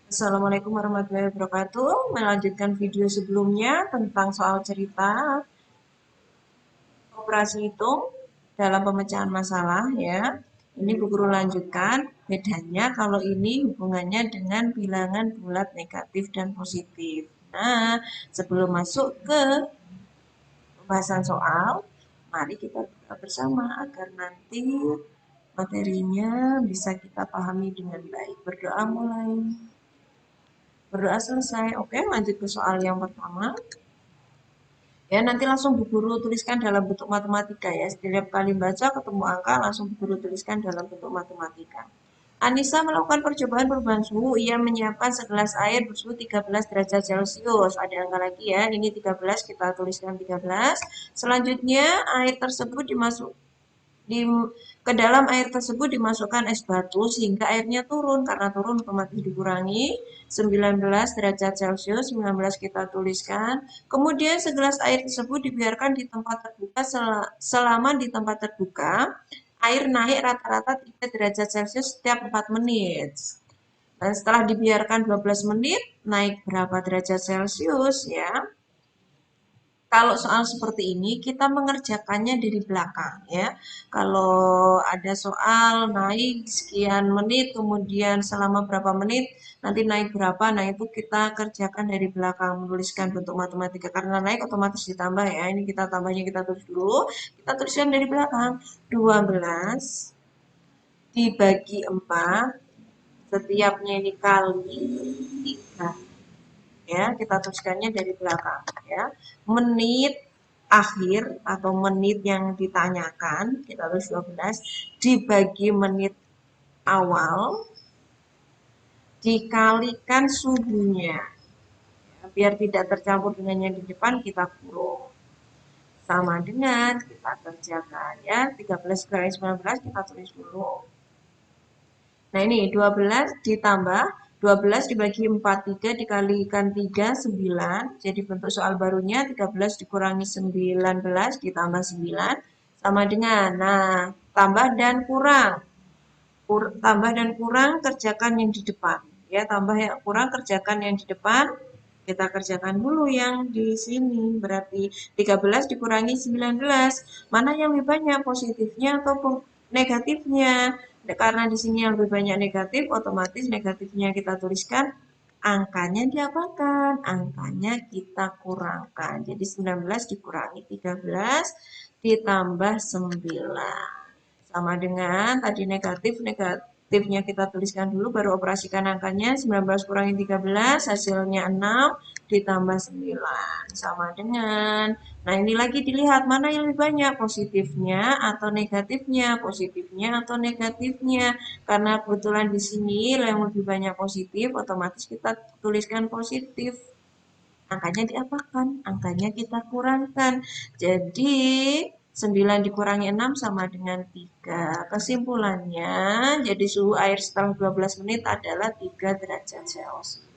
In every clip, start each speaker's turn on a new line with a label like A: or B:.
A: Assalamualaikum warahmatullahi wabarakatuh. Melanjutkan video sebelumnya tentang soal cerita operasi hitung dalam pemecahan masalah ya. Ini Bu Guru lanjutkan. Bedanya kalau ini hubungannya dengan bilangan bulat negatif dan positif. Nah, sebelum masuk ke pembahasan soal, mari kita buka bersama agar nanti materinya bisa kita pahami dengan baik. Berdoa mulai. Berdoa selesai. Oke, lanjut ke soal yang pertama. Ya, nanti langsung Bu Guru tuliskan dalam bentuk matematika ya. Setiap kali baca ketemu angka, langsung Bu Guru tuliskan dalam bentuk matematika. Anissa melakukan percobaan perubahan suhu. Ia menyiapkan segelas air bersuhu 13 derajat Celcius. Ada angka lagi ya. Ini 13, kita tuliskan 13. Selanjutnya, air tersebut di ke dalam air tersebut dimasukkan es batu sehingga airnya turun. Karena turun otomatis dikurangi 19 derajat Celcius, 19 kita tuliskan. Kemudian segelas air tersebut dibiarkan di tempat terbuka selama di tempat terbuka air naik rata-rata 3 derajat Celcius setiap 4 menit. Dan setelah dibiarkan 12 menit, naik berapa derajat Celcius ya? Kalau soal seperti ini kita mengerjakannya dari belakang ya. Kalau ada soal naik sekian menit, kemudian selama berapa menit, nanti naik berapa, nah itu kita kerjakan dari belakang, menuliskan bentuk matematika. Karena naik otomatis ditambah ya, ini kita tambahnya kita tulis dulu, kita tuliskan dari belakang. 12 dibagi 4, setiapnya ini kali 3 ya, kita tuliskannya dari belakang ya. Menit akhir atau menit yang ditanyakan kita tulis 12 dibagi menit awal dikalikan suhunya ya, biar tidak tercampur dengan yang di depan kita kurung sama dengan kita kerjakan ya. 13 kali 19 kita tulis dulu. Nah ini 12 ditambah 12 dibagi 4, 3 dikalikan 3, 9. Jadi bentuk soal barunya 13 dikurangi 19 ditambah 9 sama dengan, nah tambah dan kurang. Tambah dan kurang kerjakan yang di depan. Ya, tambah yang kurang kerjakan yang di depan. Kita kerjakan dulu yang di sini. Berarti 13 dikurangi 19. Mana yang lebih banyak, positifnya atau negatifnya? Karena di sini yang lebih banyak negatif, otomatis negatifnya kita tuliskan. Angkanya diapakan? Angkanya kita kurangkan. Jadi 19 dikurangi 13 ditambah 9 sama dengan tadi negatifnya kita tuliskan dulu baru operasikan angkanya 19 kurangi 13 hasilnya 6 ditambah 9 sama dengan, nah ini lagi dilihat mana yang lebih banyak positifnya atau negatifnya karena kebetulan di sini yang lebih banyak positif otomatis kita tuliskan positif. Angkanya diapakan? Angkanya kita kurangkan. Jadi 9 dikurangi 6 sama dengan 3. Kesimpulannya, jadi suhu air setelah 12 menit adalah 3 derajat Celcius.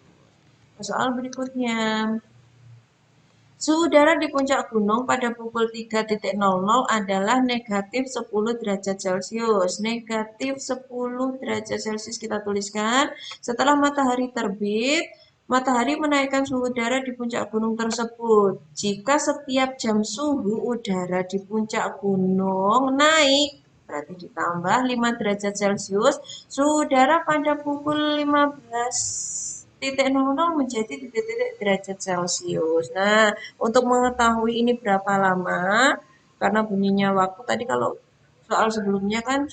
A: Soal berikutnya. Suhu udara di puncak gunung pada pukul 3.00 adalah negatif 10 derajat Celcius. Negatif 10 derajat Celcius kita tuliskan. Setelah matahari terbit, matahari menaikkan suhu udara di puncak gunung tersebut. Jika setiap jam suhu udara di puncak gunung naik, berarti ditambah 5 derajat Celcius, suhu udara pada pukul 15.00 menjadi titik-titik derajat Celcius. Nah, untuk mengetahui ini berapa lama, karena bunyinya waktu tadi kalau soal sebelumnya kan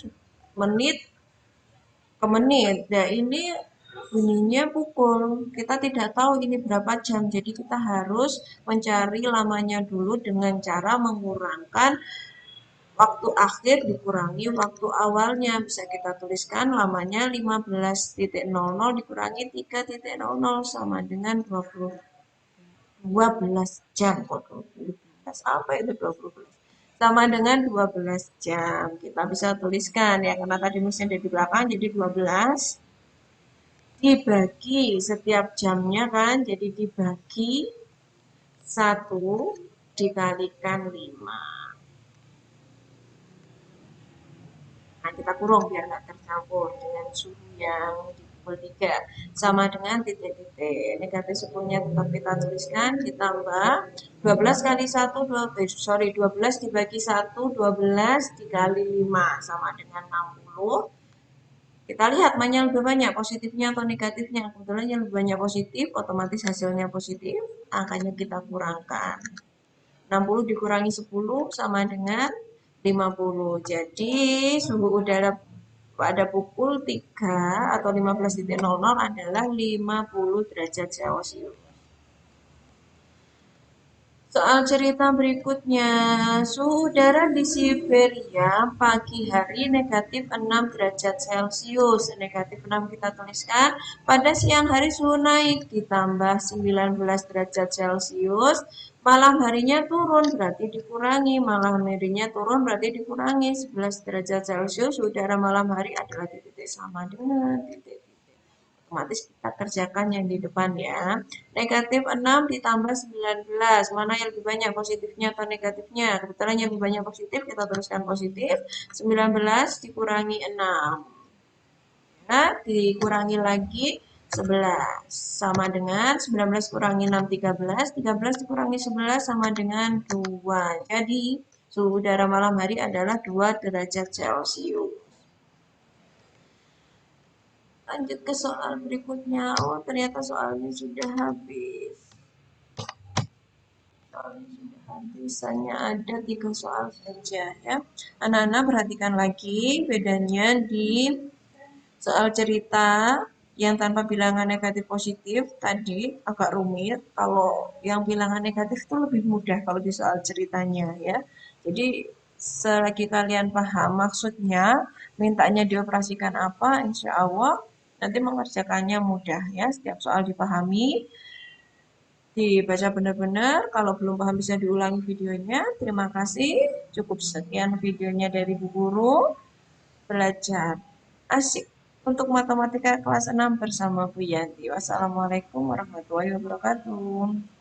A: menit ke menit. Nah, ini bunyinya pukul. Kita tidak tahu ini berapa jam, jadi kita harus mencari lamanya dulu dengan cara mengurangkan waktu akhir dikurangi waktu awalnya. Bisa kita tuliskan lamanya 15.00 dikurangi 3.00 sama dengan 12 jam. Kok 12? Apa itu 12? Sama dengan 12 jam. Kita bisa tuliskan ya, karena tadi mesin di belakang, jadi 12 dibagi setiap jamnya kan, jadi dibagi 1 dikalikan 5. Nah, kita kurung biar nggak tercampur dengan suhu yang pukul 3 sama dengan titik-titik. Negatif 10-nya tetap kita tuliskan, ditambah 12 kali 1, 12 dibagi 1, 12 dikali 5 sama dengan 60. Kita lihat mana yang lebih banyak, positifnya atau negatifnya. Kebetulan yang lebih banyak positif, otomatis hasilnya positif, angkanya kita kurangkan. 60 dikurangi 10 sama dengan 50. Jadi suhu udara pada pukul 3 atau 15.00 adalah 50 derajat Celcius. Soal cerita berikutnya, suhu udara di Siberia pagi hari negatif 6 derajat Celcius. Negatif 6 kita tuliskan. Pada siang hari suhu naik ditambah 19 derajat Celcius. Malam harinya turun berarti dikurangi. Malam harinya turun berarti dikurangi 11 derajat Celcius. Udara malam hari adalah titik sama dengan titik. Otomatis kita kerjakan yang di depan ya. Negatif 6 ditambah 19. Mana yang lebih banyak positifnya atau negatifnya? Kebetulan yang lebih banyak positif, kita tuliskan positif. 19 dikurangi 6. Ya, dikurangi lagi 11. Sama dengan 19 kurangi 6, 13. 13 dikurangi 11 sama dengan 2. Jadi, suhu udara malam hari adalah 2 derajat Celcius. Lanjut ke soal berikutnya. Oh, ternyata soalnya sudah habis. Soalnya sudah habis. Hanya ada 3 soal saja ya. Anak-anak perhatikan lagi bedanya di soal cerita yang tanpa bilangan negatif positif tadi agak rumit. Kalau yang bilangan negatif itu lebih mudah kalau di soal ceritanya ya. Jadi selagi kalian paham maksudnya, mintanya dioperasikan apa, insya Allah nanti mengerjakannya mudah ya. Setiap soal dipahami, dibaca benar-benar. Kalau belum paham bisa diulangi videonya. Terima kasih. Cukup sekian videonya dari Bu Guru. Belajar asik untuk matematika kelas 6 bersama Bu Yanti. Wassalamualaikum warahmatullahi wabarakatuh.